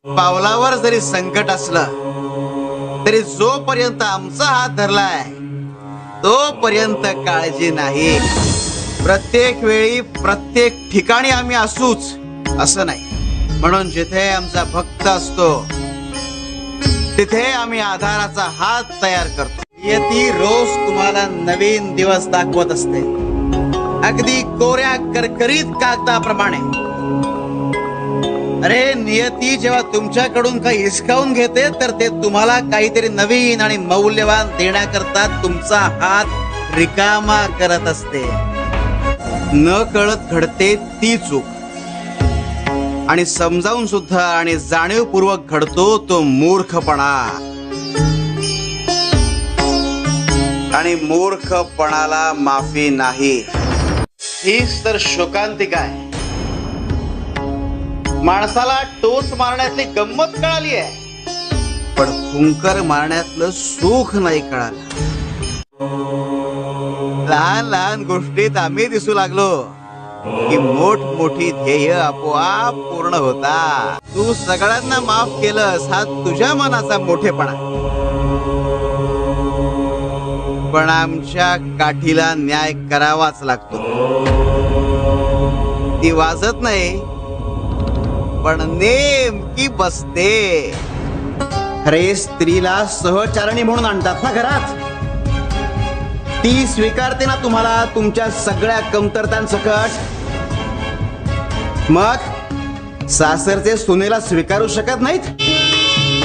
पावलावर जरी संकट असलं तरी जोपर्यंत आमचा हात धरलाय तोपर्यंत काळजी नाही. प्रत्येक वेळी प्रत्येक ठिकाणी आम्ही असूच असं नाही. म्हणून जिथे आमचा भक्त असतो तिथे आम्ही आधाराचा हात तयार करतो. नियती रोज तुम्हाला नवीन दिवस दाखवत असते, अगदी कोऱ्या करकरीत कागदाप्रमाणे. अरे नियती जेव्हा तुमच्याकडून काही हिसकावून घेते तर ते तुम्हाला काहीतरी नवीन आणि मौल्यवान देण्याकरता तुमचा हात रिकामा करत असते. न कळत घडते ती चूक, आणि समजावून सुद्धा आणि जाणीवपूर्वक घडतो तो मूर्खपणा. आणि मूर्खपणाला माफी नाही. हीच तर शोकांतिका आहे. माणसाला टोच मारण्यातली गंमत कळाली आहे, पण फुंकर मारण्यातलं सुख नाही कळालं. लहान लहान गोष्टीत आम्ही दिसू लागलो की मोठी ध्येय आपोआप पूर्ण होता. तू सगळ्यांना माफ केलंस हा तुझ्या मनाचा मोठेपणा, पण आमच्या काठीला न्याय करावाच लागतो. ती वाजत नाही पण नेमकी बसते. अरे स्त्रीला सहचारणी म्हणून आणतात ना घरात, ती स्वीकारते ना तुम्हाला तुमच्या सगळ्या कमतरतांसकट. मग सासरचे सुनेला स्वीकारू शकत नाहीत.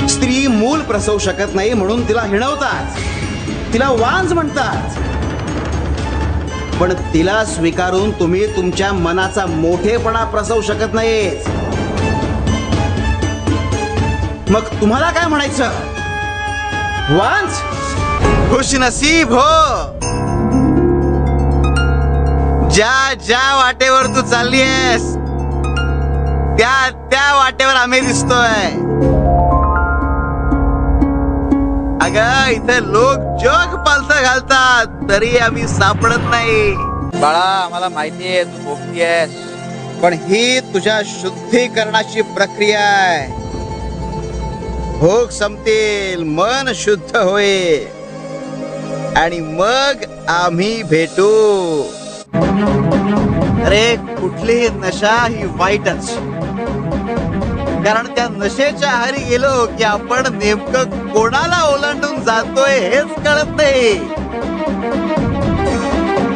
स्त्री मूल प्रसवू शकत नाही म्हणून तिला हिणवतात, तिला वांज म्हणतात. पण तिला स्वीकारून तुम्ही तुमच्या मनाचा मोठेपणा प्रसवू शकत नाहीत. मग तुम्हाला काय म्हणायचं? वांज? खुशनसीब हो, ज्या वाटेवर तू चालली आहेस त्या वाटेवर आम्ही दिसतोय. अगं इथे लोक जग पालथ घालतात तरी आम्ही सापडत नाही. बाळा आम्हाला माहितीये तू भोगती आहेस, पण ही तुझ्या शुद्धीकरणाची प्रक्रिया आहे. भोग संपतील, मन शुद्ध होईल आणि मग आम्ही भेटू. अरे कुठलीही नशा ही वाईटच, कारण त्या नशेच्या आहारी गेलो की आपण नेमकं कोणाला ओलांडून जातोय हेच कळत नाही.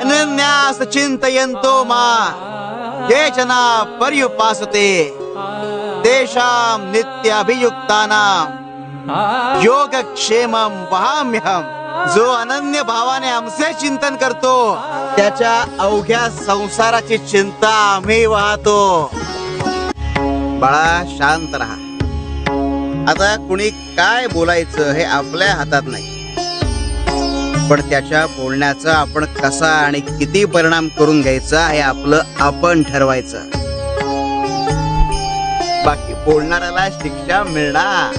अनन्यास चिंतयन्तो मां ये जना पर्युपासते तेषां नित्याभियुक्तानां योगक्षेमं वहाम्यहम्. जो अनन्य भावाने आमचे चिंतन करतो त्याच्या अवघ्या संसाराची चिंता आम्ही वाहतो. बाळा शांत राहा. आता कुणी काय बोलायचं हे आपल्या हातात नाही, पण त्याच्या बोलण्याचा आपण कसा आणि किती परिणाम करून घ्यायचा हे आपलं आपण ठरवायचं. बाकी बोलणाऱ्याला शिक्षा मिळणार.